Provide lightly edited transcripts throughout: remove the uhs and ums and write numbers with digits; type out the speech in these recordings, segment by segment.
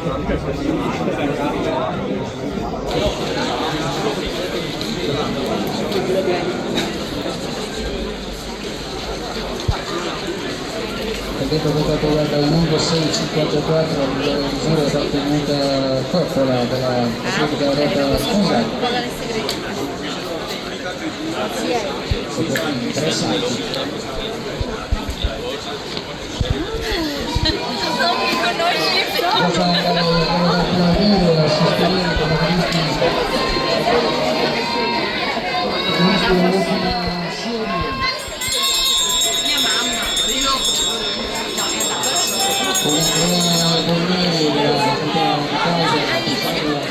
Perché votato dal numero 654 la misura trattenuta Coppola della Repubblica Europa Sponsato. Interessanti. Non mi conosci più. Cosa applaudire e sostenere come Mia mamma.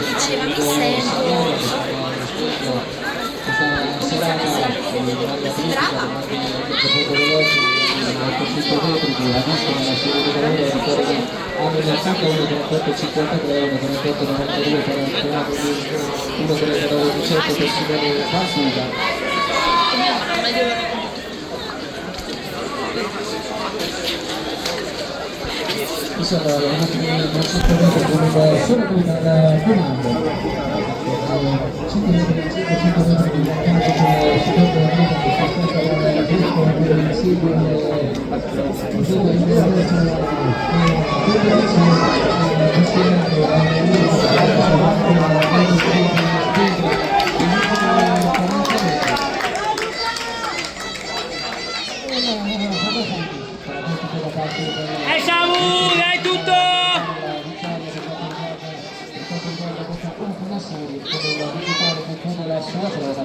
Diceva mi sento. Insomma, non si può solo con il comando. 5 metri di campo con il secondo Samu, dai tutto! la sua, la